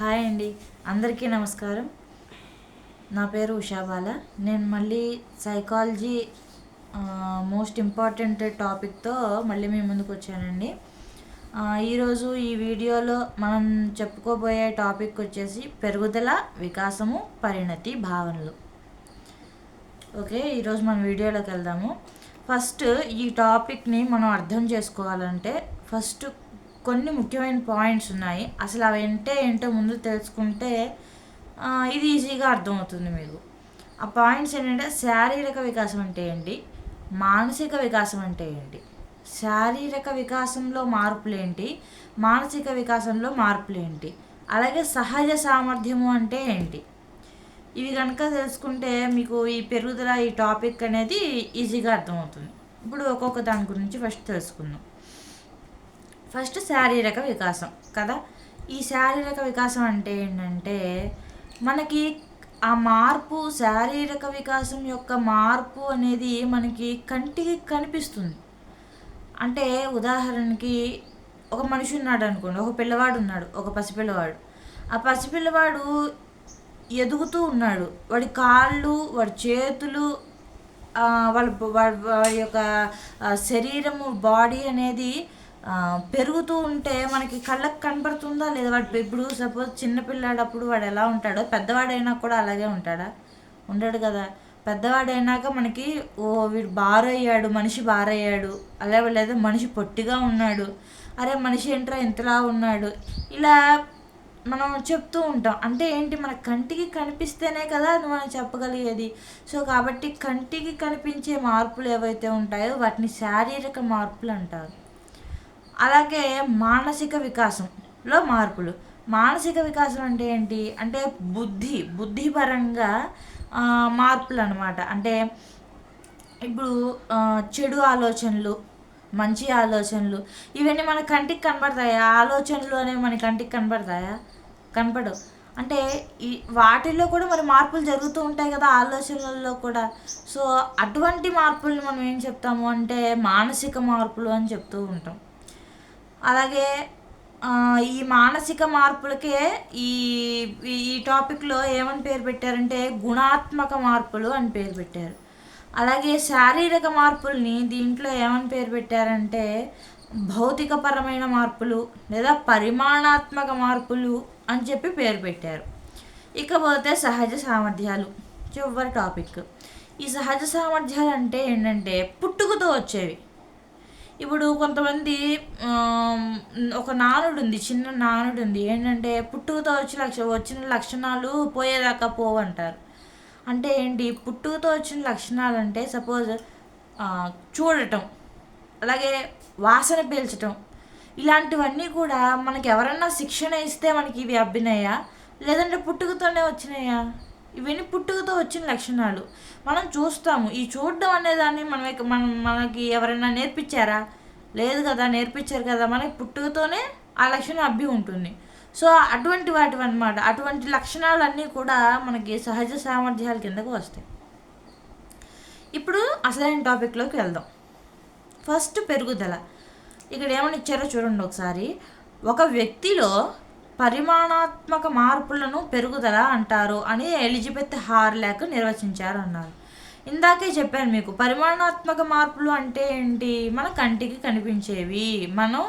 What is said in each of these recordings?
Hi అండి, అందరికీ నమస్కారం. నా పేరు ఉషాబాల. నేను మళ్ళీ సైకాలజీ మోస్ట్ ఇంపార్టెంట్ టాపిక్తో మళ్ళీ మీ ముందుకు వచ్చానండి. ఈరోజు ఈ వీడియోలో మనం చెప్పుకోబోయే టాపిక్ వచ్చేసి పెరుగుదల, వికాసము, పరిణతి, భావనలు. ఓకే, ఈరోజు మనం వీడియోలోకి వెళ్దాము. ఫస్ట్ ఈ టాపిక్ని మనం అర్థం చేసుకోవాలంటే ఫస్ట్ కొన్ని ముఖ్యమైన పాయింట్స్ ఉన్నాయి. అసలు అవి ఏంటో ముందు తెలుసుకుంటే ఇది ఈజీగా అర్థమవుతుంది మీకు. ఆ పాయింట్స్ ఏంటంటే శారీరక వికాసం అంటే ఏంటి, మానసిక వికాసం అంటే ఏంటి, శారీరక వికాసంలో మార్పులు ఏంటి, మానసిక వికాసంలో మార్పులు ఏంటి, అలాగే సహజ సామర్థ్యము అంటే ఏంటి. ఇవి కనుక తెలుసుకుంటే మీకు ఈ పెరుగుదల ఈ టాపిక్ అనేది ఈజీగా అర్థమవుతుంది. ఇప్పుడు ఒక్కొక్క దాని గురించి ఫస్ట్ తెలుసుకుందాం. ఫస్ట్ శారీరక వికాసం కదా. ఈ శారీరక వికాసం అంటే ఏంటంటే మనకి ఆ మార్పు, శారీరక వికాసం యొక్క మార్పు అనేది మనకి కంటికి కనిపిస్తుంది. అంటే ఉదాహరణకి ఒక మనిషి ఉన్నాడు అనుకోండి, ఒక పిల్లవాడు ఉన్నాడు, ఒక పసిపిల్లవాడు. ఆ పసిపిల్లవాడు ఎదుగుతూ ఉన్నాడు. వాడి కాళ్ళు, వాడి చేతులు, వాడి యొక్క శరీరము, బాడీ అనేది పెరుగుతూ ఉంటే మనకి కళ్ళకు కనపడుతుందా లేదా? వాడు ఇప్పుడు సపోజ్ చిన్నపిల్లాడప్పుడు వాడు ఎలా ఉంటాడో పెద్దవాడైనా కూడా అలాగే ఉంటాడా? ఉండడు కదా. పెద్దవాడైనాక మనకి వీడు బారయ్యాడు, మనిషి బారయ్యాడు, అలాగే లేదా మనిషి పొట్టిగా ఉన్నాడు, అరే మనిషి ఏంట్రా ఇంతలా ఉన్నాడు, ఇలా మనం చెప్తూ ఉంటాం. అంటే ఏంటి, మన కంటికి కనిపిస్తేనే కదా అది మనం చెప్పగలిగేది. సో కాబట్టి కంటికి కనిపించే మార్పులు ఏవైతే ఉంటాయో వాటిని శారీరక మార్పులు అంటారు. అలాగే మానసిక వికాసంలో మార్పులు. మానసిక వికాసం అంటే ఏంటి అంటే బుద్ధిపరంగా మార్పులు అనమాట. అంటే ఇప్పుడు చెడు ఆలోచనలు, మంచి ఆలోచనలు, ఇవన్నీ మన కంటికి కనపడతాయా? ఆలోచనలు అనేవి మన కంటికి కనపడతాయా? కనపడవు. అంటే ఈ వాటిల్లో కూడా మరి మార్పులు జరుగుతూ ఉంటాయి కదా, ఆలోచనలలో కూడా. సో అటువంటి మార్పుల్ని మనం ఏం చెప్తాము అంటే మానసిక మార్పులు అని చెప్తూ ఉంటాం. అలాగే ఈ మానసిక మార్పులకే ఈ ఈ టాపిక్లో ఏమని పేరు పెట్టారంటే గుణాత్మక మార్పులు అని పేరు పెట్టారు. అలాగే శారీరక మార్పుల్ని దీంట్లో ఏమని పేరు పెట్టారంటే భౌతికపరమైన మార్పులు లేదా పరిమాణాత్మక మార్పులు అని చెప్పి పేరు పెట్టారు. ఇకపోతే సహజ సామర్థ్యాలు, చివరి టాపిక్. ఈ సహజ సామర్థ్యాలు అంటే ఏంటంటే పుట్టుకతో వచ్చేవి. ఇప్పుడు కొంతమంది ఒక నానుడు ఉంది, చిన్న నానుడు ఉంది, ఏంటంటే పుట్టుకతో వచ్చిన లక్షణాలు పోయేదాకా పోవంటారు. అంటే ఏంటి, పుట్టుకతో వచ్చిన లక్షణాలు అంటే సపోజ్ చూడటం, అలాగే వాసన పీల్చటం, ఇలాంటివన్నీ కూడా మనకి ఎవరన్నా శిక్షణ ఇస్తే మనకి ఇవి అబ్బినాయా లేదంటే పుట్టుకతోనే వచ్చినాయా? ఇవన్నీ పుట్టుకతో వచ్చిన లక్షణాలు. మనం చూస్తాము. ఈ చూడడం అనేదాన్ని మనకి ఎవరైనా నేర్పించారా? లేదు కదా, నేర్పించారు కదా. మనకి పుట్టుకతోనే ఆ లక్షణం అబ్బి ఉంటుంది. సో అటువంటి వాటివి అన్నమాట. అటువంటి లక్షణాలన్నీ కూడా మనకి సహజ సామర్థ్యాల కిందకు వస్తాయి. ఇప్పుడు అసలైన టాపిక్లోకి వెళ్దాం. ఫస్ట్ పెరుగుదల. ఇక్కడ ఏమని ఇచ్చారో చూడండి ఒకసారి. ఒక వ్యక్తిలో పరిమాణాత్మక మార్పులను పెరుగుదల అంటారు అని ఎలిజబెత్ హార్లాక్ నిర్వచించారు అన్నారు. ఇందాకే చెప్పాను మీకు, పరిమాణాత్మక మార్పులు అంటే ఏంటి, మన కంటికి కనిపించేవి, మనం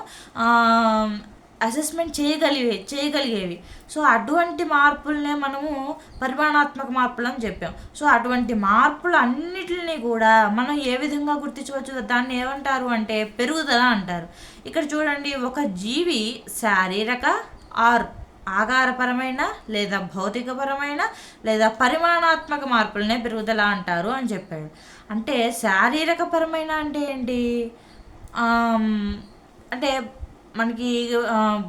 అసెస్మెంట్ చేయగలిగేవి. సో అటువంటి మార్పులనే మనము పరిమాణాత్మక మార్పులు అని చెప్పాం. సో అటువంటి మార్పులు అన్నిటిని కూడా మనం ఏ విధంగా గుర్తించవచ్చు, దాన్ని ఏమంటారు అంటే పెరుగుదల అంటారు. ఇక్కడ చూడండి, ఒక జీవి శారీరక ఆకారపరమైన లేదా భౌతికపరమైన లేదా పరిమాణాత్మక మార్పులనే పెరుగుదల అంటారు అని చెప్పాడు. అంటే శారీరక పరమైన అంటే ఏంటి అంటే మనకి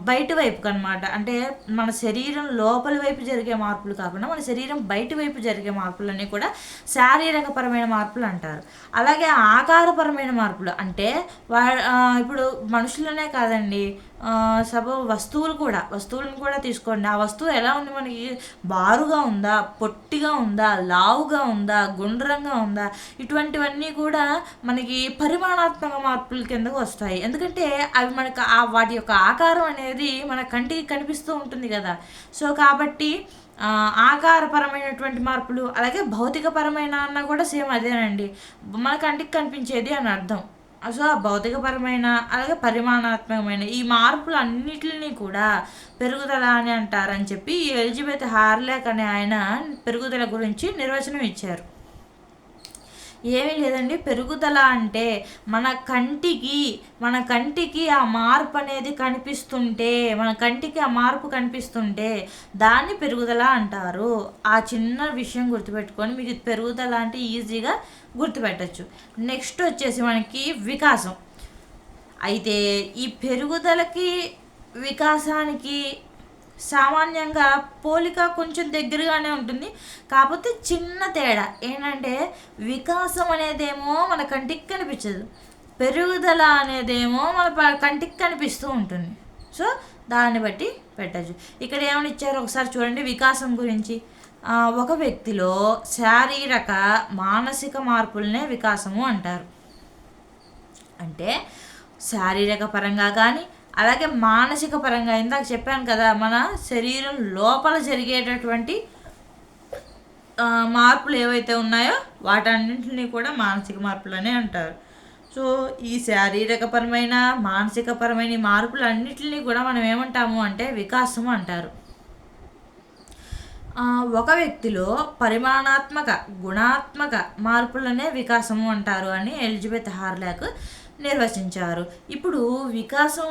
బయట వైపుకి అనమాట. అంటే మన శరీరం లోపలి వైపు జరిగే మార్పులు కాకుండా మన శరీరం బయట వైపు జరిగే మార్పులన్నీ కూడా శారీరకపరమైన మార్పులు అంటారు. అలాగే ఆకారపరమైన మార్పులు అంటే ఇప్పుడు మనుషులనే కాదండి, వస్తువులను కూడా తీసుకోండి. ఆ వస్తువు ఎలా ఉంది, మనకి బారుగా ఉందా, పొట్టిగా ఉందా, లావుగా ఉందా, గుండ్రంగా ఉందా, ఇటువంటివన్నీ కూడా మనకి పరిమాణాత్మక మార్పుల కిందకు వస్తాయి. ఎందుకంటే అవి మనకు వాటి యొక్క ఆకారం అనేది మన కంటికి కనిపిస్తూ ఉంటుంది కదా. సో కాబట్టి ఆకారపరమైనటువంటి మార్పులు, అలాగే భౌతికపరమైన అన్న కూడా సేమ్ అదేనండి. మన కంటికి కనిపించేది అని అర్థం. సో ఆ భౌతికపరమైన అలాగే పరిమాణాత్మకమైన ఈ మార్పులు అన్నిటిని కూడా పెరుగుదల అని అంటారని చెప్పి ఎలిజబెత్ హార్లాక్ అనే ఆయన పెరుగుదల గురించి నిర్వచనం ఇచ్చారు. ఏమీ లేదండి, పెరుగుదల అంటే మన కంటికి ఆ మార్పు అనేది కనిపిస్తుంటే, మన కంటికి ఆ మార్పు కనిపిస్తుంటే దాన్ని పెరుగుదల అంటారు. ఆ చిన్న విషయం గుర్తుపెట్టుకొని మీకు పెరుగుదల అంటే ఈజీగా గుర్తుపెట్టచ్చు. నెక్స్ట్ వచ్చేసి మనకి వికాసం. అయితే ఈ పెరుగుదలకి వికాసానికి సామాన్యంగా పోలిక కొంచెం దగ్గరగానే ఉంటుంది. కాకపోతే చిన్న తేడా ఏంటంటే వికాసం అనేదేమో మన కంటికి కనిపించదు, పెరుగుదల అనేదేమో మన కంటికి కనిపిస్తూ ఉంటుంది. సో దాన్ని బట్టి పెట్టచ్చు. ఇక్కడ ఏమని ఇచ్చారో ఒకసారి చూడండి. వికాసం గురించి ఒక వ్యక్తిలో శారీరక మానసిక మార్పులనే వికాసము అంటారు. అంటే శారీరక పరంగా కానీ అలాగే మానసిక పరంగా, ఇందాక చెప్పాను కదా, మన శరీరం లోపల జరిగేటటువంటి మార్పులు ఏవైతే ఉన్నాయో వాటన్నింటినీ కూడా మానసిక మార్పులనే అంటారు. సో ఈ శారీరకపరమైన మానసికపరమైన మార్పులు అన్నింటినీ కూడా మనం ఏమంటాము అంటే వికాసము అంటారు. ఒక వ్యక్తిలో పరిమాణాత్మక గుణాత్మక మార్పులనే వికాసము అంటారు అని ఎలిజబెత్ హార్లాక్ నిర్వచించారు. ఇప్పుడు వికాసం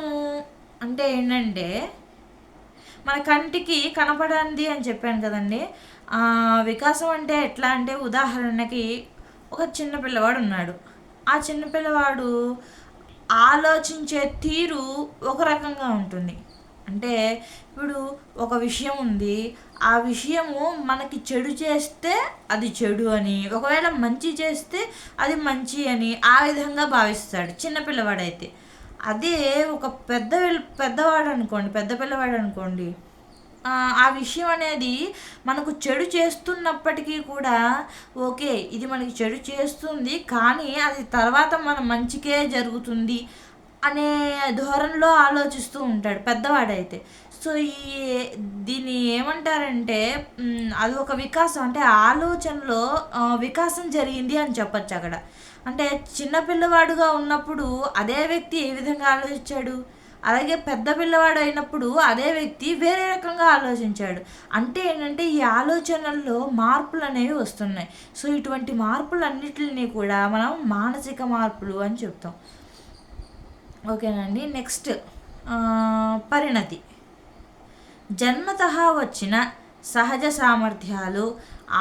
అంటే ఏంటంటే మన కంటికి కనపడంది అని చెప్పాను కదండి. వికాసం అంటే ఎట్లా అంటే ఉదాహరణకి ఒక చిన్న పిల్లవాడు ఉన్నాడు. ఆ చిన్న పిల్లవాడు ఆలోచించే తీరు ఒక రకంగా ఉంటుంది. అంటే ఇప్పుడు ఒక విషయం ఉంది, ఆ విషయము మనకి చెడు చేస్తే అది చెడు అని, ఒకవేళ మంచి చేస్తే అది మంచి అని ఆ విధంగా భావిస్తాడు చిన్నపిల్లవాడైతే. అదే ఒక పెద్ద పిల్లవాడు అనుకోండి, ఆ విషయం అనేది మనకు చెడు చేస్తున్నప్పటికీ కూడా ఓకే ఇది మనకి చెడు చేస్తుంది కానీ అది తర్వాత మన మంచికే జరుగుతుంది అనే ధోరణిలో ఆలోచిస్తూ ఉంటాడు పెద్దవాడైతే. సో దీన్ని ఏమంటారంటే అది ఒక వికాసం, అంటే ఆలోచనలో వికాసం జరిగింది అని చెప్పచ్చు అక్కడ. అంటే చిన్నపిల్లవాడుగా ఉన్నప్పుడు అదే వ్యక్తి ఏ విధంగా ఆలోచించాడు, అలాగే పెద్ద పిల్లవాడు అయినప్పుడు అదే వ్యక్తి వేరే రకంగా ఆలోచించాడు. అంటే ఏంటంటే ఈ ఆలోచనల్లో మార్పులు అనేవి వస్తున్నాయి. సో ఇటువంటి మార్పులన్నిటిని కూడా మనం మానసిక మార్పులు అని చెప్తాం. ఓకేనండి. నెక్స్ట్ పరిణతి. జన్మతః వచ్చిన సహజ సామర్థ్యాలు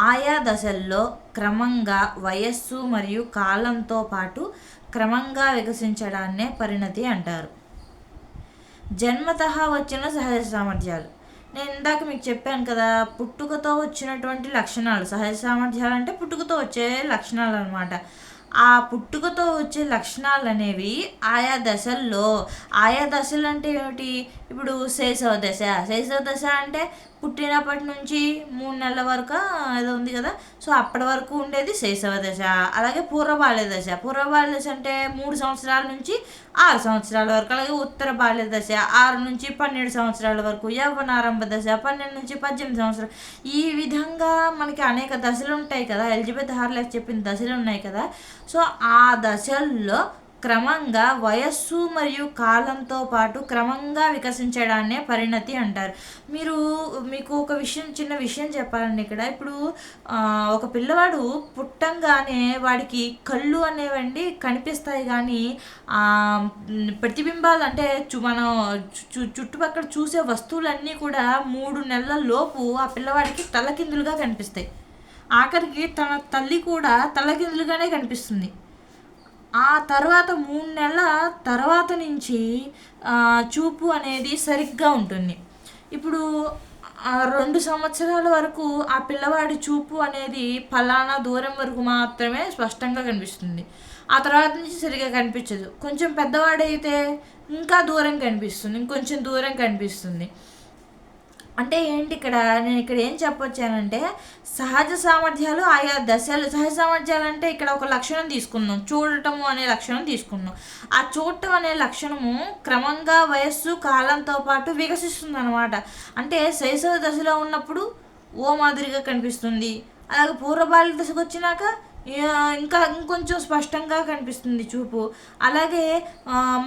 ఆయా దశల్లో క్రమంగా వయస్సు మరియు కాలంతో పాటు క్రమంగా వికసించడాన్నే పరిణతి అంటారు. జన్మతః వచ్చిన సహజ సామర్థ్యాలు, నేను ఇందాక మీకు చెప్పాను కదా, పుట్టుకతో వచ్చినటువంటి లక్షణాలు. సహజ సామర్థ్యాలు అంటే పుట్టుకతో వచ్చే లక్షణాలు అనమాట. ఆ పుట్టుకతో వచ్చే లక్షణాలు అనేవి ఆయా దశలు అంటే ఏమిటి, ఇప్పుడు శైశవ దశ అంటే పుట్టినప్పటి నుంచి 3 నెలల వరకు ఏదో ఉంది కదా, సో అప్పటి వరకు ఉండేది శైశవ దశ. అలాగే పూర్వబాల్య దశ అంటే 3 సంవత్సరాల నుంచి 6 సంవత్సరాల వరకు. అలాగే ఉత్తర బాల్య దశ 6 నుంచి 12 సంవత్సరాల వరకు. యవ్వనారంభ దశ 12 నుంచి 18 సంవత్సరాలు. ఈ విధంగా మనకి అనేక దశలు ఉంటాయి కదా, ఎలిజబెత్ హార్లాక్ చెప్పిన దశలు ఉన్నాయి కదా. సో ఆ దశల్లో క్రమంగా వయస్సు మరియు కాలంతో పాటు క్రమంగా వికసించడాన్నే పరిణతి అంటారు. మీకు ఒక చిన్న విషయం చెప్పాలండి ఇక్కడ. ఇప్పుడు ఒక పిల్లవాడు పుట్టంగానే వాడికి కళ్ళు అనేవండి కనిపిస్తాయి కానీ ప్రతిబింబాలు అంటే మనం చుట్టుపక్కల చూసే వస్తువులన్నీ కూడా 3 నెలల లోపు ఆ పిల్లవాడికి తలకిందులుగా కనిపిస్తాయి. ఆఖరికి తన తల్లి కూడా తలకిందులుగానే కనిపిస్తుంది. ఆ తర్వాత 3 నెలల తర్వాత నుంచి చూపు అనేది సరిగ్గా ఉంటుంది. ఇప్పుడు 2 సంవత్సరాల వరకు ఆ పిల్లవాడి చూపు అనేది ఫలానా దూరం వరకు మాత్రమే స్పష్టంగా కనిపిస్తుంది. ఆ తర్వాత నుంచి సరిగ్గా కనిపించదు. కొంచెం పెద్దవాడైతే ఇంకా దూరం కనిపిస్తుంది, ఇంకొంచెం దూరం కనిపిస్తుంది. అంటే ఏంటి ఇక్కడ, నేను ఇక్కడ ఏం చెప్పొచ్చానంటే సహజ సామర్థ్యాలు ఆయా దశలు. సహజ సామర్థ్యాలు అంటే ఇక్కడ ఒక లక్షణం తీసుకుందాం, చూడటము అనే లక్షణం తీసుకుందాం. ఆ చూడటం అనే లక్షణము క్రమంగా వయస్సు కాలంతో పాటు వికసిస్తుంది అనమాట. అంటే శైశవ దశలో ఉన్నప్పుడు ఓ మాదిరిగా కనిపిస్తుంది, అలాగే పూర్వబాల్య దశకు వచ్చినాక ఇంకా ఇంకొంచెం స్పష్టంగా కనిపిస్తుంది చూపు. అలాగే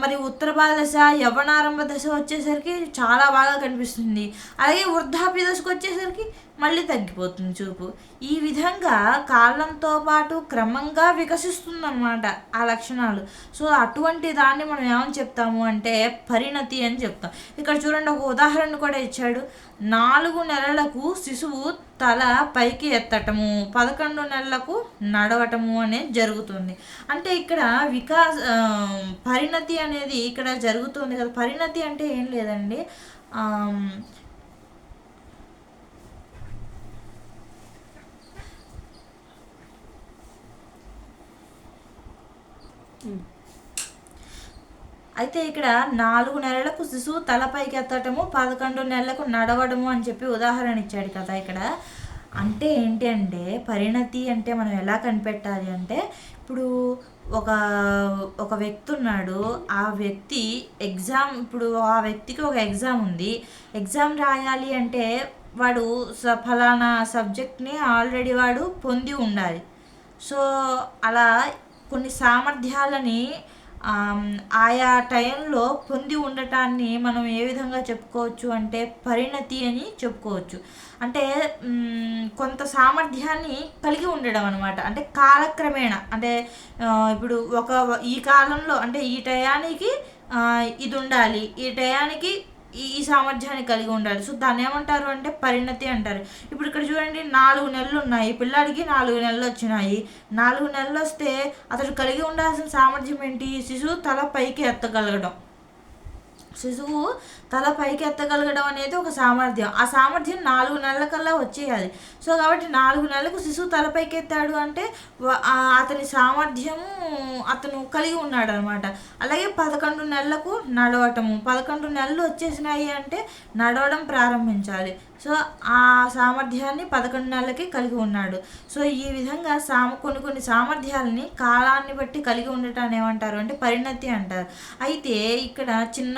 మరి ఉత్తర బాల దశ, యవ్వనారంభ దశ వచ్చేసరికి చాలా బాగా కనిపిస్తుంది. అలాగే వృద్ధాప్య దశకు వచ్చేసరికి మళ్ళీ తగ్గిపోతుంది చూపు. ఈ విధంగా కాలంతో పాటు క్రమంగా వికసిస్తుందన్నమాట ఆ లక్షణాలు. సో అటువంటి దాన్ని మనం ఏమని చెప్తాము అంటే పరిణతి అని చెప్తాం. ఇక్కడ చూడండి, ఒక ఉదాహరణ కూడా ఇచ్చాడు. 4 నెలలకు శిశువు తల పైకి ఎత్తటము, 11 నెలలకు నడవటము అనేది జరుగుతుంది. అంటే ఇక్కడ పరిణతి అనేది ఇక్కడ జరుగుతుంది కదా. పరిణతి అంటే ఏం లేదండి, అయితే ఇక్కడ 4 నెలలకు శిశువు తలపైకి ఎత్తటము, 11 నెలలకు నడవడము అని చెప్పి ఉదాహరణ ఇచ్చాడు కదా ఇక్కడ. అంటే ఏంటి అంటే పరిణతి అంటే మనం ఎలా కనిపెట్టాలి అంటే, ఇప్పుడు ఒక వ్యక్తి ఉన్నాడు, ఆ వ్యక్తి ఇప్పుడు ఆ వ్యక్తికి ఒక ఎగ్జామ్ ఉంది. ఎగ్జామ్ రాయాలి అంటే వాడు ఫలానా సబ్జెక్ట్ని ఆల్రెడీ వాడు పొంది ఉండాలి. సో అలా కొన్ని సామర్థ్యాలని ఆయా టైంలో పొంది ఉండటాన్ని మనం ఏ విధంగా చెప్పుకోవచ్చు అంటే పరిణతి అని చెప్పుకోవచ్చు. అంటే కొంత సామర్థ్యాన్ని కలిగి ఉండడం అనమాట. అంటే కాలక్రమేణా, అంటే ఇప్పుడు ఈ కాలంలో అంటే ఈ టయానికి ఇది ఉండాలి, ఈ టయానికి ఈ సామర్థ్యాన్ని కలిగి ఉండాలి. సో దాన్ని ఏమంటారు అంటే పరిణతి అంటారు. ఇప్పుడు ఇక్కడ చూడండి, 4 నెలలు ఉన్నాయి, పిల్లాడికి 4 నెలలు వచ్చినాయి. 4 నెలలు వస్తే అతడు కలిగి ఉండాల్సిన సామర్థ్యం ఏంటి? శిశువు తల పైకి ఎత్తగలగడం. శిశువు తల పైకి ఎత్తగలగడం అనేది ఒక సామర్థ్యం. ఆ సామర్థ్యం 4 నెలల కల్లా వచ్చేయాలి. సో కాబట్టి 4 నెలలకు శిశువు తలపైకి ఎత్తాడు అంటే అతని సామర్థ్యము అతను కలిగి ఉన్నాడు అనమాట. అలాగే 11 నెలలకు నడవటము, 11 నెలలు వచ్చేసినాయి అంటే నడవడం ప్రారంభించాలి. సో ఆ సామర్థ్యాన్ని 11 నెలలకి కలిగి ఉన్నాడు. సో ఈ విధంగా కొన్ని సామర్థ్యాలని కాలాన్ని బట్టి కలిగి ఉండటాన్ని ఏమంటారు అంటే పరిణతి అంటారు. అయితే ఇక్కడ చిన్న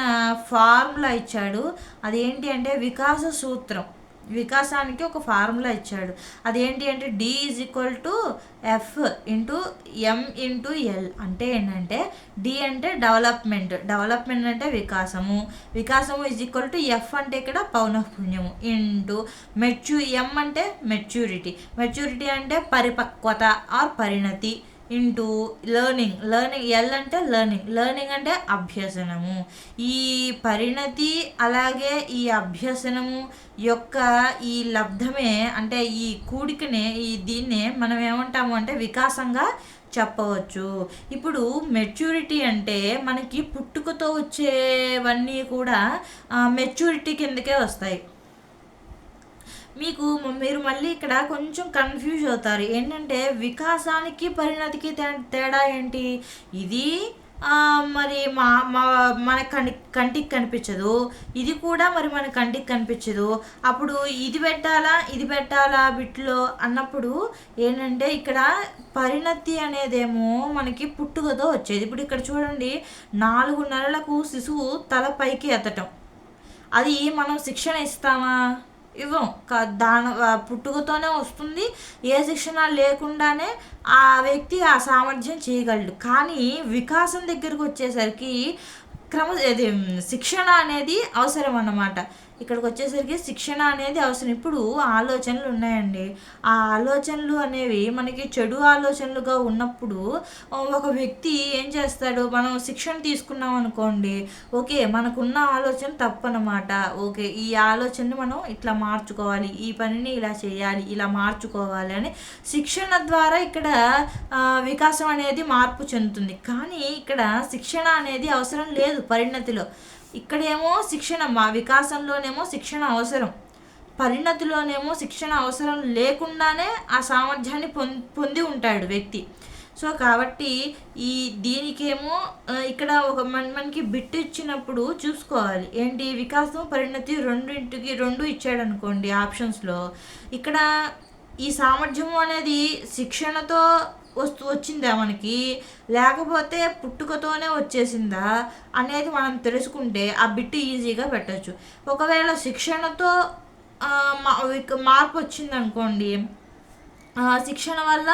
ఫార్ములా ఇచ్చాడు. అదేంటి అంటే వికాస సూత్రం. వికాసానికి ఒక ఫార్ములా ఇచ్చాడు. అదేంటి అంటే D=F × M×L. అంటే ఏంటంటే డి అంటే డెవలప్మెంట్ అంటే వికాసము F అంటే ఇక్కడ పౌనఃపున్యము ఇంటూ M అంటే మెచ్యూరిటీ అంటే పరిపక్వత ఆర్ పరిణతి ఇంటూ లెర్నింగ్ L అంటే లెర్నింగ్ అంటే అభ్యసనము. ఈ పరిణతి అలాగే ఈ అభ్యసనము యొక్క ఈ లబ్ధమే అంటే ఈ కూడికనే దీన్నే మనం ఏమంటాము అంటే వికాసంగా చెప్పవచ్చు. ఇప్పుడు మెచ్యూరిటీ అంటే మనకి పుట్టుకతో వచ్చేవన్నీ కూడా మెచ్యూరిటీ కిందకే వస్తాయి. మీరు మళ్ళీ ఇక్కడ కొంచెం కన్ఫ్యూజ్ అవుతారు. ఏంటంటే వికాసానికి పరిణతికి తేడా ఏంటి? ఇది మరి మన కంటికి కనిపించదు, ఇది కూడా మరి మన కంటికి కనిపించదు. అప్పుడు ఇది పెట్టాలా బిట్లో అన్నప్పుడు ఏంటంటే ఇక్కడ పరిణతి అనేదేమో మనకి పుట్టుకతో వచ్చేది. ఇప్పుడు ఇక్కడ చూడండి, 4 నెలలకు శిశువు తల పైకి ఎత్తటం, అది మనం శిక్షణ ఇస్తామా? ఇవ్వం. పుట్టుకతోనే వస్తుంది. ఏ శిక్షణ లేకుండానే ఆ వ్యక్తి ఆ సామర్థ్యం చేయగలడు. కానీ వికాసం దగ్గరకు వచ్చేసరికి శిక్షణ అనేది అవసరం అన్నమాట. ఇక్కడికి వచ్చేసరికి శిక్షణ అనేది అవసరం. ఇప్పుడు ఆలోచనలు ఉన్నాయండి, ఆ ఆలోచనలు అనేవి మనకి చెడు ఆలోచనలుగా ఉన్నప్పుడు ఒక వ్యక్తి ఏం చేస్తాడు, మనం శిక్షణ తీసుకున్నాం అనుకోండి, ఓకే మనకున్న ఆలోచన తప్పు అన్నమాట, ఓకే ఈ ఆలోచనని మనం ఇట్లా మార్చుకోవాలి, ఈ పనిని ఇలా చేయాలి, ఇలా మార్చుకోవాలి అని శిక్షణ ద్వారా ఇక్కడ వికాసం అనేది మార్పు చెందుతుంది. కానీ ఇక్కడ శిక్షణ అనేది అవసరం లేదు పరిణతిలో. ఇక్కడేమో శిక్షణ, మా వికాసంలోనేమో శిక్షణ అవసరం. పరిణతిలోనేమో శిక్షణ అవసరం లేకుండానే ఆ సామర్థ్యాన్ని పొంది ఉంటాడు వ్యక్తి. సో కాబట్టి దీనికేమో ఇక్కడ ఒక మనకి బిట్ ఇచ్చినప్పుడు చూసుకోవాలి ఏంటి, వికాసం పరిణతి రెండింటికి రెండు ఇచ్చాడు అనుకోండి ఆప్షన్స్లో. ఇక్కడ ఈ సామర్థ్యము అనేది శిక్షణతో వచ్చిందా మనకి, లేకపోతే పుట్టుకతోనే వచ్చేసిందా అనేది మనం తెలుసుకుంటే ఆ బిట్ ఈజీగా పెట్టచ్చు. ఒకవేళ శిక్షణతో మార్పు వచ్చిందనుకోండి, శిక్షణ వల్ల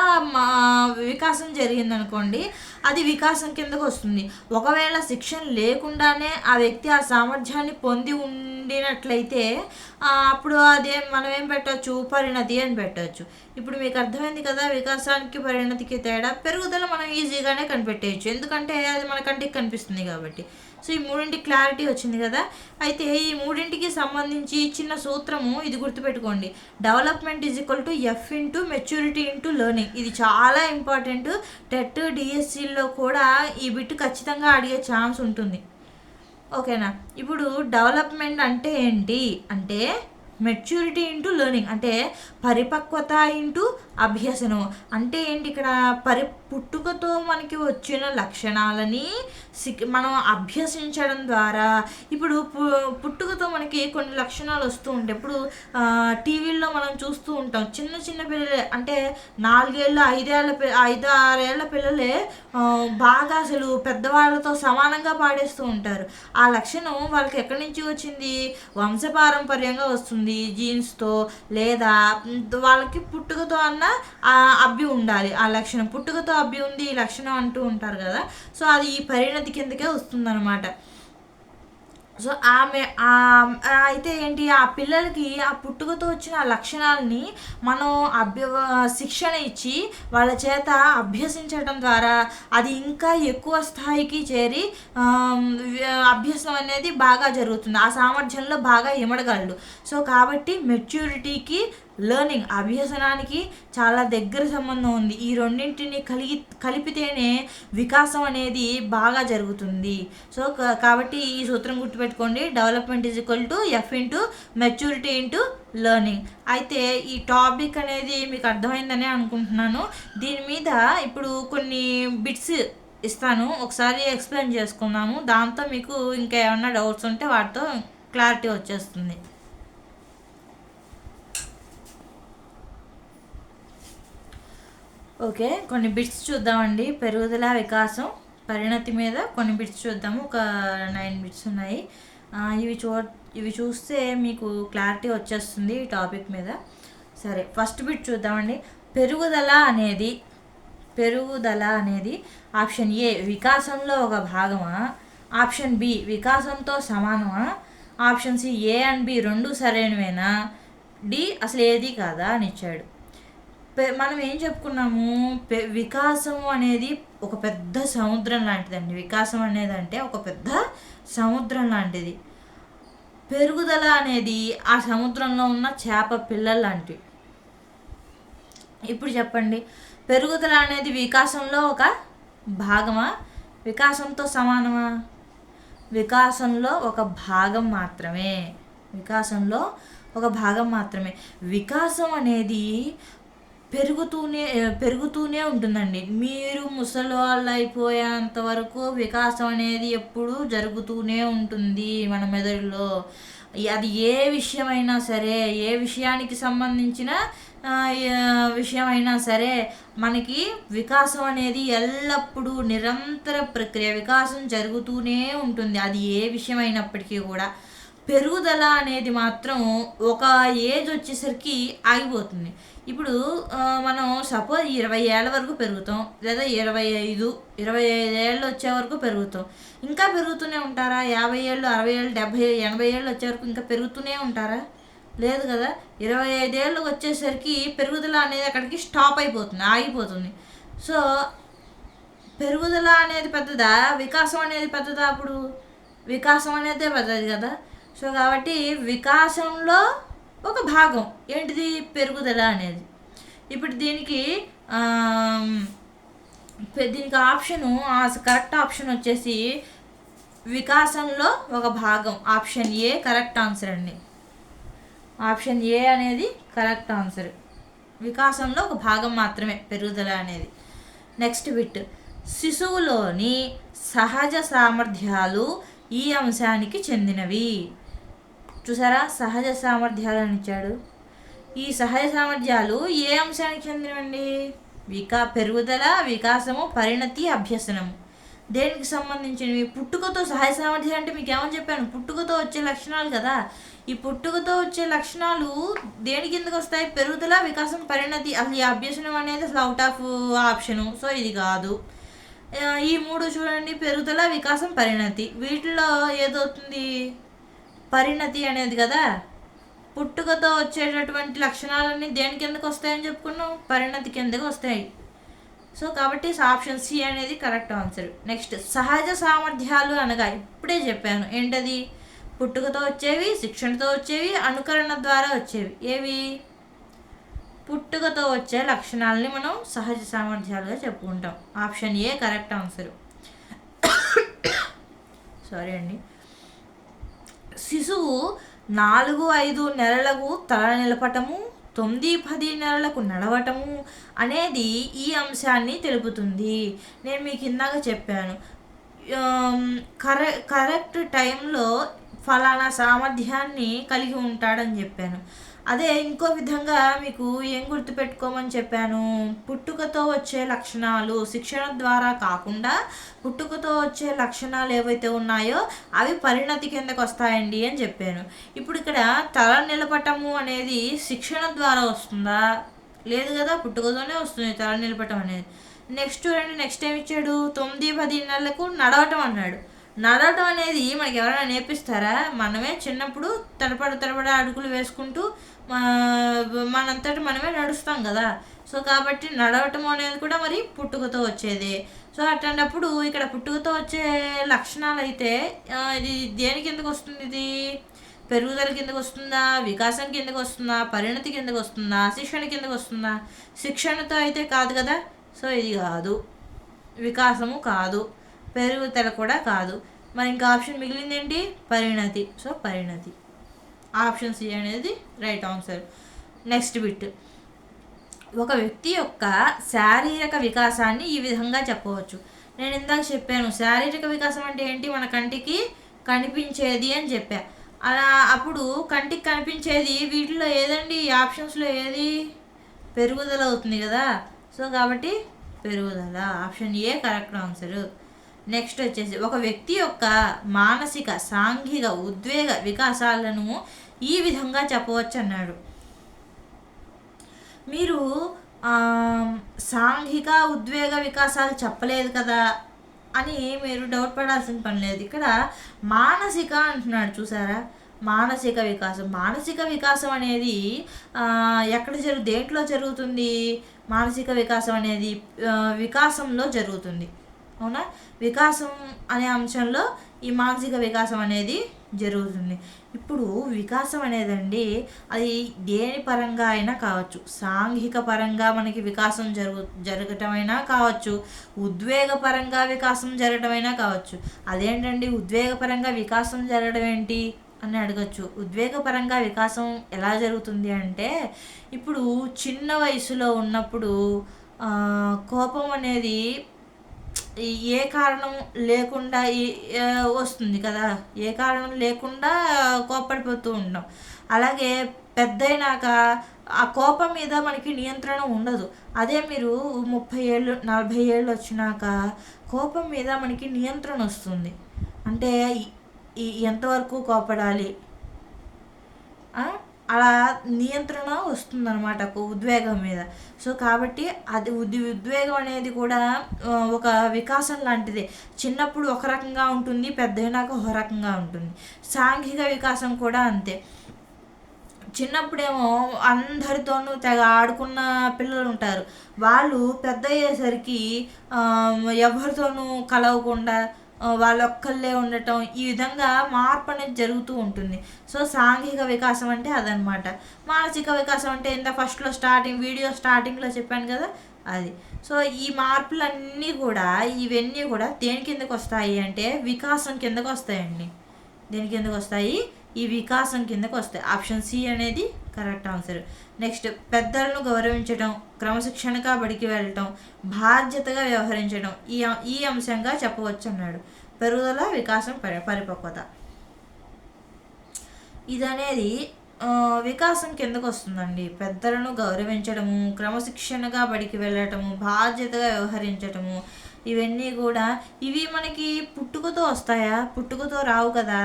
వికాసం జరిగిందనుకోండి, అది వికాసం కిందకు వస్తుంది. ఒకవేళ శిక్షణ లేకుండానే ఆ వ్యక్తి ఆ సామర్థ్యాన్ని పొంది ఉండినట్లయితే అప్పుడు అదే మనం ఏం పెట్టచ్చు, పరిణతి అని పెట్టచ్చు. ఇప్పుడు మీకు అర్థమైంది కదా వికాసానికి పరిణతికి తేడా. పెరుగుదల మనం ఈజీగానే కనిపెట్టేయచ్చు, ఎందుకంటే అది మన కంటికి కనిపిస్తుంది కాబట్టి. సో ఈ మూడింటికి క్లారిటీ వచ్చింది కదా. అయితే ఈ మూడింటికి సంబంధించి చిన్న సూత్రము ఇది గుర్తుపెట్టుకోండి, development is equal to F into maturity into learning. ఇది చాలా ఇంపార్టెంట్. టెట్ డిఎస్సిలో కూడా ఈ బిట్ ఖచ్చితంగా అడిగే ఛాన్స్ ఉంటుంది. ఓకేనా. ఇప్పుడు డెవలప్మెంట్ అంటే ఏంటి అంటే మెచ్యూరిటీ ఇంటూ లెర్నింగ్, అంటే పరిపక్వత ఇంటూ అభ్యసనం. అంటే ఏంటి, ఇక్కడ పుట్టుకతో మనకి వచ్చిన లక్షణాలని మనం అభ్యసించడం ద్వారా, ఇప్పుడు పుట్టుకతో మనకి కొన్ని లక్షణాలు వస్తూ ఉంటాయి. ఇప్పుడు టీవీల్లో మనం చూస్తూ ఉంటాం, చిన్న చిన్న పిల్లలే, అంటే 4 ఏళ్ళు 5-6 ఏళ్ళ పిల్లలే బాగా అసలు పెద్దవాళ్ళతో సమానంగా పాడేస్తూ ఉంటారు. ఆ లక్షణం వాళ్ళకి ఎక్కడి నుంచి వచ్చింది, వంశపారంపర్యంగా వస్తుంది, జీన్స్తో, లేదా వాళ్ళకి పుట్టుకతో అన్న అబ్బి ఉండాలి. ఆ లక్షణం పుట్టుకతో అబ్బి ఉంది ఈ లక్షణం అంటూ ఉంటారు కదా. సో అది ఈ పరిణతి కిందకే వస్తుందన్నమాట. సో అయితే ఏంటి, ఆ పిల్లలకి ఆ పుట్టుకతో వచ్చిన ఆ లక్షణాలని మనం శిక్షణ ఇచ్చి వాళ్ళ చేత అభ్యసించడం ద్వారా అది ఇంకా ఎక్కువ స్థాయికి చేరి అభ్యసనం అనేది బాగా జరుగుతుంది, ఆ సామర్థ్యంలో బాగా ఇమడగలడు. సో కాబట్టి మెచ్యూరిటీకి లెర్నింగ్ అభ్యసనానికి చాలా దగ్గర సంబంధం ఉంది. ఈ రెండింటిని కలిపితేనే వికాసం అనేది బాగా జరుగుతుంది. సో కాబట్టి ఈ సూత్రం గుర్తుపెట్టుకోండి, development is equal to F into maturity into learning. అయితే ఈ టాపిక్ అనేది మీకు అర్థమైందని అనుకుంటున్నాను. దీని మీద ఇప్పుడు కొన్ని బిట్స్ ఇస్తాను, ఒకసారి ఎక్స్ప్లెయిన్ చేసుకుందాము. దాంతో మీకు ఇంకా ఏమన్నా డౌట్స్ ఉంటే వాటితో క్లారిటీ వచ్చేస్తుంది. ఓకే, కొన్ని బిట్స్ చూద్దామండి. పెరుగుదల, వికాసం, పరిణతి మీద కొన్ని బిట్స్ చూద్దాము. ఒక 9 బిట్స్ ఉన్నాయి. ఇవి చూస్తే మీకు క్లారిటీ వచ్చేస్తుంది ఈ టాపిక్ మీద. సరే, ఫస్ట్ బిట్ చూద్దామండి. పెరుగుదల అనేది ఆప్షన్ ఏ వికాసంలో ఒక భాగమా, ఆప్షన్ బి వికాసంతో సమానమా, option C A and B రెండు సరైనవేనా, డి అసలు ఏది కాదా అని ఇచ్చాడు. మనం ఏం చెప్పుకున్నాము, వికాసం అనేది ఒక పెద్ద సముద్రం లాంటిదండి. వికాసం అనేది అంటే ఒక పెద్ద సముద్రం లాంటిది. పెరుగుదల అనేది ఆ సముద్రంలో ఉన్న చేప పిల్లలు లాంటివి. ఇప్పుడు చెప్పండి, పెరుగుదల అనేది వికాసంలో ఒక భాగమా, వికాసంతో సమానమా? వికాసంలో ఒక భాగం మాత్రమే. వికాసంలో ఒక భాగం మాత్రమే. వికాసం అనేది పెరుగుతూనే ఉంటుందండి. మీరు ముసలి వాళ్ళు అయిపోయేంత వరకు వికాసం అనేది ఎప్పుడూ జరుగుతూనే ఉంటుంది మన మెదడులో. అది ఏ విషయమైనా సరే, ఏ విషయానికి సంబంధించిన విషయమైనా సరే, మనకి వికాసం అనేది ఎల్లప్పుడూ నిరంతర ప్రక్రియ, వికాసం జరుగుతూనే ఉంటుంది, అది ఏ విషయమైనప్పటికీ కూడా. పెరుగుదల అనేది మాత్రం ఒక ఏజ్ వచ్చేసరికి ఆగిపోతుంది. ఇప్పుడు మనం సపోజ్ 20 ఏళ్ళ వరకు పెరుగుతాం, లేదా 25 ఏళ్ళు వచ్చే వరకు పెరుగుతాం. ఇంకా పెరుగుతూనే ఉంటారా? 50 ఏళ్ళు, 60 ఏళ్ళు, 70, 80 ఏళ్ళు వచ్చే వరకు ఇంకా పెరుగుతూనే ఉంటారా? లేదు కదా. 25 ఏళ్ళకి వచ్చేసరికి పెరుగుదల అనేది అక్కడికి స్టాప్ అయిపోతుంది, ఆగిపోతుంది. సో పెరుగుదల అనేది పెద్దదా, వికాసం అనేది పెద్దదా? అప్పుడు వికాసం అనేదే పెద్దది కదా. సో కాబట్టి వికాసంలో ఒక భాగం ఏంటిది, పెరుగుదల అనేది. ఇప్పుడు దీనికి ఆప్షను, కరెక్ట్ ఆప్షన్ వచ్చేసి వికాసంలో ఒక భాగం. ఆప్షన్ ఏ కరెక్ట్ ఆన్సర్ అండి. ఆప్షన్ ఏ అనేది కరెక్ట్ ఆన్సర్. వికాసంలో ఒక భాగం మాత్రమే పెరుగుదల అనేది. నెక్స్ట్ బిట్, శిశువులోని సహజ సామర్థ్యాలు ఈ అంశానికి చెందినవి. చూసారా, సహజ సామర్థ్యాలు అని ఇచ్చాడు. ఈ సహజ సామర్థ్యాలు ఏ అంశానికి చెందినవండి? పెరుగుదల, వికాసము, పరిణతి, అభ్యసనము. దేనికి సంబంధించినవి? పుట్టుకతో సహజ సామర్థ్యం అంటే మీకు ఏమని చెప్పాను, పుట్టుకతో వచ్చే లక్షణాలు కదా. ఈ పుట్టుకతో వచ్చే లక్షణాలు దేని కిందకి వస్తాయి? పెరుగుదల, వికాసం, పరిణతి. అసలు ఈ అభ్యసనం అనేది అసలు అవుట్ ఆఫ్ ఆప్షను, సో ఇది కాదు. ఈ మూడు చూడండి, పెరుగుదల, వికాసం, పరిణతి. వీటిలో ఏదవుతుంది? పరిణతి అనేది కదా. పుట్టుకతో వచ్చేటటువంటి లక్షణాలన్నీ దేని కిందకు వస్తాయని చెప్పుకున్నాం? పరిణతి కిందకు వస్తాయి. సో కాబట్టి ఆప్షన్ సి అనేది కరెక్ట్ ఆన్సర్. నెక్స్ట్, సహజ సామర్థ్యాలు అనగా ఇప్పుడే చెప్పాను ఏంటది? పుట్టుకతో వచ్చేవి, శిక్షణతో వచ్చేవి, అనుకరణ ద్వారా వచ్చేవి. ఏవి? పుట్టుకతో వచ్చే లక్షణాలని మనం సహజ సామర్థ్యాలుగా చెప్పుకుంటాం. Option A correct answer. Sorry అండి. శిశువు 4-5 నెలలకు తల నిలపటము, 9-10 నెలలకు నడవటము అనేది ఈ అంశాన్ని తెలుపుతుంది. నేను మీకు ఇందాక చెప్పాను, కరెక్ట్ టైంలో ఫలానా సామర్థ్యాన్ని కలిగి ఉంటాడని చెప్పాను. అదే ఇంకో విధంగా మీకు ఏం గుర్తుపెట్టుకోమని చెప్పాను? పుట్టుకతో వచ్చే లక్షణాలు శిక్షణ ద్వారా కాకుండా పుట్టుకతో వచ్చే లక్షణాలు ఏవైతే ఉన్నాయో అవి పరిణతి కిందకు వస్తాయండి అని చెప్పాను. ఇప్పుడు ఇక్కడ తల నిలపటము అనేది శిక్షణ ద్వారా వస్తుందా? లేదు కదా, పుట్టుకతోనే వస్తుంది తల నిలపటం అనేది. నెక్స్ట్ చూడండి, నెక్స్ట్ ఏమి ఇచ్చాడు? 9-10 నెలలకు నడవటం అన్నాడు. నడవటం అనేది మనకి ఎవరైనా నేర్పిస్తారా? మనమే చిన్నప్పుడు తడపడ అడుగులు వేసుకుంటూ మనంతటి మనమే నడుస్తాం కదా. సో కాబట్టి నడవటం అనేది కూడా మరి పుట్టుకతో వచ్చేదే. సో అట్లాంటప్పుడు ఇక్కడ పుట్టుకతో వచ్చే లక్షణాలు అయితే ఇది దేని కిందకు వస్తుంది? ఇది పెరుగుదల కిందకు వస్తుందా, వికాసం కిందకు వస్తుందా, పరిణతి కిందకు వస్తుందా, శిక్షణ కిందకు వస్తుందా? శిక్షణతో అయితే కాదు కదా. సో ఇది కాదు, వికాసము కాదు, పెరుగుదల కూడా కాదు. మరి ఇంకా ఆప్షన్ మిగిలింది ఏంటి? పరిణతి. సో పరిణతి, ఆప్షన్ సి అనేది రైట్ ఆన్సర్. నెక్స్ట్ బిట్, ఒక వ్యక్తి యొక్క శారీరక వికాసాన్ని ఈ విధంగా చెప్పవచ్చు. నేను ఇందాక చెప్పాను శారీరక వికాసం అంటే ఏంటి? మన కంటికి కనిపించేది అని చెప్పా. అలా అప్పుడు కంటికి కనిపించేది వీటిలో ఏదండి? ఈ ఆప్షన్స్లో ఏది? పెరుగుదల అవుతుంది కదా. సో కాబట్టి పెరుగుదల, option A correct answer. Next వచ్చేసి, ఒక వ్యక్తి యొక్క మానసిక, సాంఘిక, ఉద్వేగ వికాసాలను ఈ విధంగా చెప్పవచ్చు అన్నాడు. మీరు సాంఘిక, ఉద్వేగ వికాసాలు చెప్పలేదు కదా అని మీరు డౌట్ పడాల్సిన పని లేదు. ఇక్కడ మానసిక అంటున్నాడు, చూసారా? మానసిక వికాసం. మానసిక వికాసం అనేది ఎక్కడ దేంట్లో జరుగుతుంది? మానసిక వికాసం అనేది వికాసంలో జరుగుతుంది, అవునా? వికాసం అనే అంశంలో ఈ మానసిక వికాసం అనేది జరుగుతుంది. ఇప్పుడు వికాసం అనేదండి అది దేని పరంగా అయినా కావచ్చు. సాంఘిక పరంగా మనకి వికాసం జరగటమైనా కావచ్చు, ఉద్వేగపరంగా వికాసం జరగటమైనా కావచ్చు. అదేంటండి ఉద్వేగపరంగా వికాసం జరగడం ఏంటి అని అడగచ్చు. ఉద్వేగపరంగా వికాసం ఎలా జరుగుతుంది అంటే, ఇప్పుడు చిన్న వయసులో ఉన్నప్పుడు కోపం అనేది ఏ కారణం లేకుండా వస్తుంది కదా. ఏ కారణం లేకుండా కోపడిపోతూ ఉంటాం. అలాగే పెద్దయినాక ఆ కోపం మీద మనకి నియంత్రణ ఉండదు. అదే మీరు 30 ఏళ్ళు 40 ఏళ్ళు వచ్చినాక కోపం మీద మనకి నియంత్రణ వస్తుంది. అంటే ఎంతవరకు కోపడాలి అలా నియంత్రణ వస్తుందన్నమాట ఉద్వేగం మీద. సో కాబట్టి అది ఉద్వేగం అనేది కూడా ఒక వికాసం లాంటిదే. చిన్నప్పుడు ఒక రకంగా ఉంటుంది, పెద్దయినాక ఒక రకంగా ఉంటుంది. సాంఘిక వికాసం కూడా అంతే. చిన్నప్పుడేమో అందరితోనూ తెగ ఆడుకున్న పిల్లలు ఉంటారు. వాళ్ళు పెద్ద అయ్యేసరికి ఎవరితోనూ కలవకుండా వాళ్ళొక్కళ్ళే ఉండటం, ఈ విధంగా మార్పు అనేది జరుగుతూ ఉంటుంది. సో సాంఘిక వికాసం అంటే అదనమాట. మానసిక వికాసం అంటే ఇంత ఫస్ట్లో వీడియో స్టార్టింగ్లో చెప్పాను కదా అది. సో ఈ మార్పులన్నీ కూడా ఇవన్నీ కూడా దేని కిందకు వస్తాయి అంటే వికాసం కిందకు వస్తాయండి. దేని కిందకు వస్తాయి? ఈ వికాసం కిందకు వస్తాయి. ఆప్షన్ సి అనేది కరెక్ట్ ఆన్సర్. నెక్స్ట్, పెద్దలను గౌరవించడం, క్రమశిక్షణగా బడికి వెళ్ళటం, బాధ్యతగా వ్యవహరించడం ఈ అంశంగా చెప్పవచ్చు అన్నాడు. పెరుగుదల, వికాసం, పరిపక్వత. ఇదనేది వికాసం కిందకు వస్తుందండి. పెద్దలను గౌరవించడము, క్రమశిక్షణగా బడికి వెళ్ళటము, బాధ్యతగా వ్యవహరించటము, ఇవన్నీ కూడా ఇవి మనకి పుట్టుకతో వస్తాయా? పుట్టుకతో రావు కదా.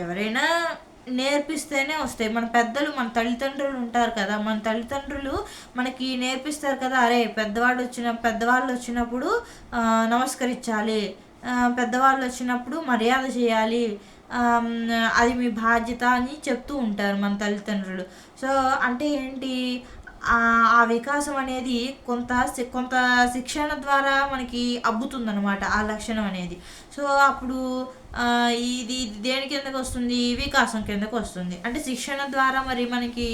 ఎవరైనా నేర్పిస్తేనే వస్తాయి. మన పెద్దలు, మన తల్లిదండ్రులు ఉంటారు కదా, మన తల్లిదండ్రులు మనకి నేర్పిస్తారు కదా. అరే పెద్దవాళ్ళు వచ్చినప్పుడు నమస్కరించాలి, పెద్దవాళ్ళు వచ్చినప్పుడు మర్యాద చేయాలి, అది మీ బాధ్యత అని చెప్తూ ఉంటారు మన తల్లిదండ్రులు. సో అంటే ఏంటి, ఆ వికాసం అనేది కొంత శిక్షణ ద్వారా మనకి అబ్బుతుందనమాట ఆ లక్షణం అనేది. సో అప్పుడు ఇది దేని కిందకు వస్తుంది? వికాసం కిందకు వస్తుంది. అంటే శిక్షణ ద్వారా మరి మనకి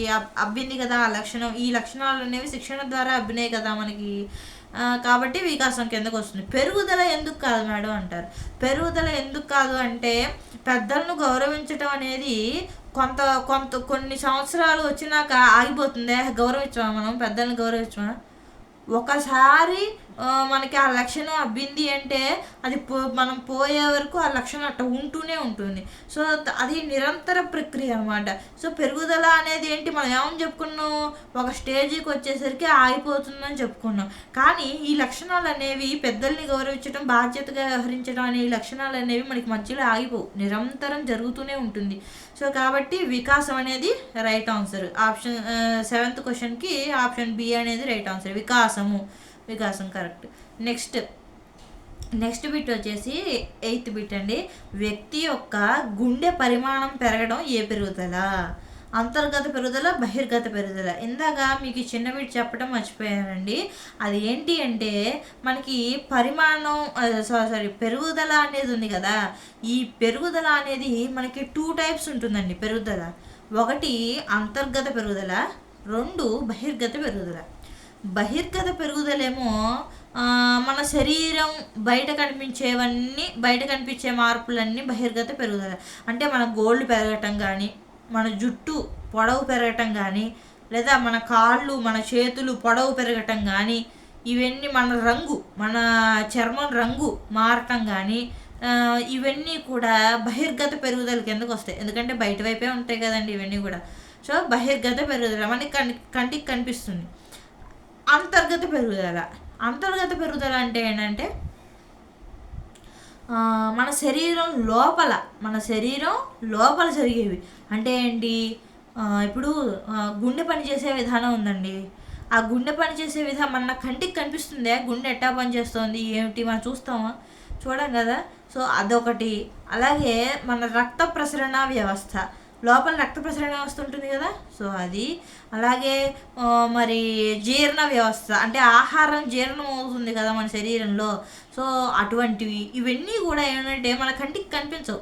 అబ్బింది కదా ఆ లక్షణం. ఈ లక్షణాలు అనేవి శిక్షణ ద్వారా అబ్బినాయి కదా మనకి, కాబట్టి వికాసం కిందకు వస్తుంది. పెరుగుదల ఎందుకు కాదు మేడం అంటారు. పెరుగుదల ఎందుకు కాదు అంటే, పెద్దలను గౌరవించటం అనేది కొన్ని సంవత్సరాలు వచ్చినాక ఆగిపోతుంది. గౌరవించమా మనం? పెద్దలను గౌరవించమా? ఒకసారి మనకి ఆ లక్షణం అబ్బింది అంటే అది మనం పోయే వరకు ఆ లక్షణం అట్లా ఉంటూనే ఉంటుంది. సో అది నిరంతర ప్రక్రియ అనమాట. సో పెరుగుదల అనేది ఏంటి, మనం ఏమని చెప్పుకున్నాం, ఒక స్టేజ్కి వచ్చేసరికి ఆగిపోతుందని చెప్పుకున్నాం. కానీ ఈ లక్షణాలు అనేవి, పెద్దల్ని గౌరవించడం, బాధ్యతగా వ్యవహరించడం అనే ఈ లక్షణాలు అనేవి మనకి మధ్యలో ఆగిపోవు, నిరంతరం జరుగుతూనే ఉంటుంది. సో కాబట్టి వికాసం అనేది రైట్ ఆన్సర్. ఆప్షన్ 7th క్వశ్చన్కి ఆప్షన్ బి అనేది రైట్ ఆన్సర్. వికాసం కరెక్ట్. నెక్స్ట్ బిట్ వచ్చేసి 8th బిట్ అండి. వ్యక్తి యొక్క గుండె పరిమాణం పెరగడం ఏ పెరుగుదల? అంతర్గత పెరుగుదల, బహిర్గత పెరుగుదల. ఇందాక మీకు చిన్న బిట్ చెప్పడం మర్చిపోయానండి. అది ఏంటి అంటే, మనకి పెరుగుదల అనేది ఉంది కదా, ఈ పెరుగుదల అనేది మనకి 2 టైప్స్ ఉంటుందండి పెరుగుదల. ఒకటి అంతర్గత పెరుగుదల, 2 బహిర్గత పెరుగుదల. బహిర్గత పెరుగుదలేమో మన శరీరం బయట కనిపించే మార్పులన్నీ బహిర్గత పెరుగుదల. అంటే మన గోళ్ళు పెరగటం కానీ, మన జుట్టు పొడవు పెరగటం కానీ, లేదా మన కాళ్ళు, మన చేతులు పొడవు పెరగటం కానీ, ఇవన్నీ మన చర్మం రంగు మారటం కానీ, ఇవన్నీ కూడా బహిర్గత పెరుగుదల కిందకు వస్తాయి. ఎందుకంటే బయట వైపే ఉంటాయి కదండి ఇవన్నీ కూడా. సో బహిర్గత పెరుగుదల మనకి కంటికి కనిపిస్తుంది. అంతర్గత పెరుగుదల అంటే ఏంటంటే, మన శరీరం లోపల జరిగేవి. అంటే ఏంటి, ఇప్పుడు గుండె పనిచేసే విధానం ఉందండి. ఆ గుండె పనిచేసే విధానం మన కంటికి కనిపిస్తుంది. గుండె ఎట్టా పనిచేస్తుంది ఏమిటి మనం చూడం కదా. సో అదొకటి. అలాగే మన రక్త ప్రసరణ వ్యవస్థ, లోపల రక్త ప్రసరణ వ్యవస్థ ఉంటుంది కదా, సో అది. అలాగే మరి జీర్ణ వ్యవస్థ, అంటే ఆహారం జీర్ణం అవుతుంది కదా మన శరీరంలో. సో అటువంటివి, ఇవన్నీ కూడా ఏంటంటే మన కంటికి కనిపించవు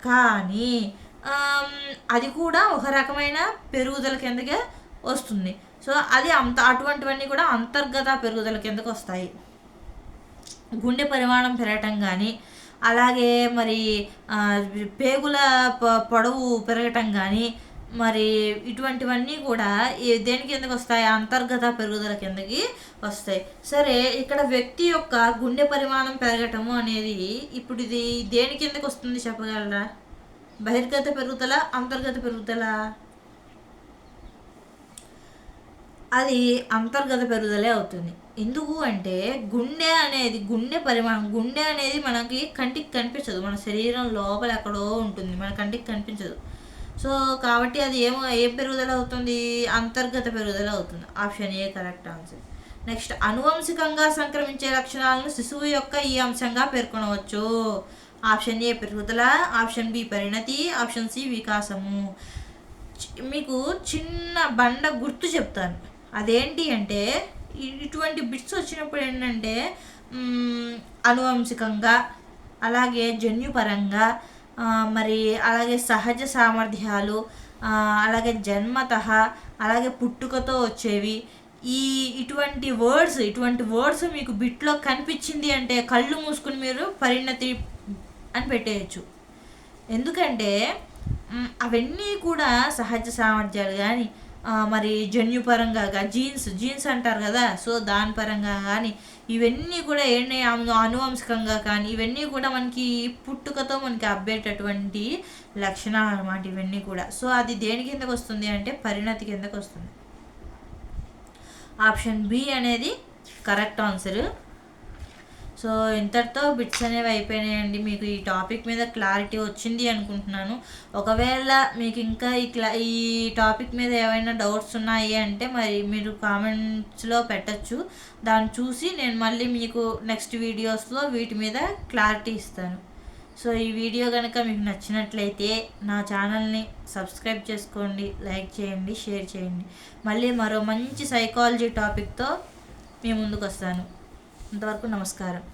కానీ అది కూడా ఒక రకమైన పెరుగుదల కిందకే వస్తుంది. సో అది అటువంటివన్నీ కూడా అంతర్గత పెరుగుదల కిందకు వస్తాయి. గుండె పరిమాణం పెరగటం కానీ, అలాగే మరి పేగుల పొడవు పెరగటం కానీ, మరి ఇటువంటివన్నీ కూడా దేని కిందకి వస్తాయి? అంతర్గత పెరుగుదల కిందకి వస్తాయి. సరే, ఇక్కడ వ్యక్తి యొక్క గుండె పరిమాణం పెరగటము అనేది ఇప్పుడు ఇది దేని కిందకి వస్తుంది చెప్పగలరా? బహిర్గత పెరుగుదల, అంతర్గత పెరుగుదల? అది అంతర్గత పెరుగుదలే అవుతుంది. ఎందుకు అంటే గుండె అనేది మనకి కంటికి కనిపించదు, మన శరీరం లోపల ఎక్కడో ఉంటుంది, మన కంటికి కనిపించదు. సో కాబట్టి అది ఏం పెరుగుదల అవుతుంది? అంతర్గత పెరుగుదల అవుతుంది. Option A correct answer. Next, అనువంశికంగా సంక్రమించే లక్షణాలను శిశువు యొక్క ఈ అంశంగా పేర్కొనవచ్చు. ఆప్షన్ ఏ పెరుగుదల, ఆప్షన్ బి పరిణతి, ఆప్షన్ సి వికాసము. మీకు చిన్న బండ గుర్తు చెప్తాను. అదేంటి అంటే, ఇటువంటి బిట్స్ వచ్చినప్పుడు ఏంటంటే అనువంశికంగా, అలాగే జన్యుపరంగా, మరి అలాగే సహజ సామర్థ్యాలు, అలాగే జన్మతః, అలాగే పుట్టుకతో వచ్చేవి, ఇటువంటి వర్డ్స్ మీకు బిట్లో కనిపించింది అంటే కళ్ళు మూసుకుని మీరు పరిణతి అని పెట్టేయచ్చు. ఎందుకంటే అవన్నీ కూడా సహజ సామర్థ్యాలు కానీ మరి జన్యుపరంగా జీన్స్ అంటారు కదా, సో దాని పరంగా కానీ ఇవన్నీ కూడా ఏంటి అనువంశికంగా కానీ ఇవన్నీ కూడా మనకి పుట్టుకతో మనకి అబ్బేటటువంటి లక్షణాలు అన్నమాట ఇవన్నీ కూడా. సో అది దేని కిందకు వస్తుంది అంటే పరిణతి కిందకు వస్తుంది. ఆప్షన్ బి అనేది కరెక్ట్ ఆన్సర్. సో ఇంతటితో బిట్స్ అనేవి అయిపోయినాయండి. మీకు ఈ టాపిక్ మీద క్లారిటీ వచ్చింది అనుకుంటున్నాను. ఒకవేళ మీకు ఇంకా ఈ టాపిక్ మీద ఏమైనా డౌట్స్ ఉన్నాయి అంటే మరి మీరు కామెంట్స్లో పెట్టచ్చు. దాన్ని చూసి నేను మళ్ళీ మీకు నెక్స్ట్ వీడియోస్లో వీటి మీద క్లారిటీ ఇస్తాను. సో ఈ వీడియో కనుక మీకు నచ్చినట్లయితే నా ఛానల్ని సబ్స్క్రైబ్ చేసుకోండి, లైక్ చేయండి, షేర్ చేయండి. మళ్ళీ మరో మంచి సైకాలజీ టాపిక్తో మీ ముందుకు వస్తాను. అంతవరకు నమస్కారం.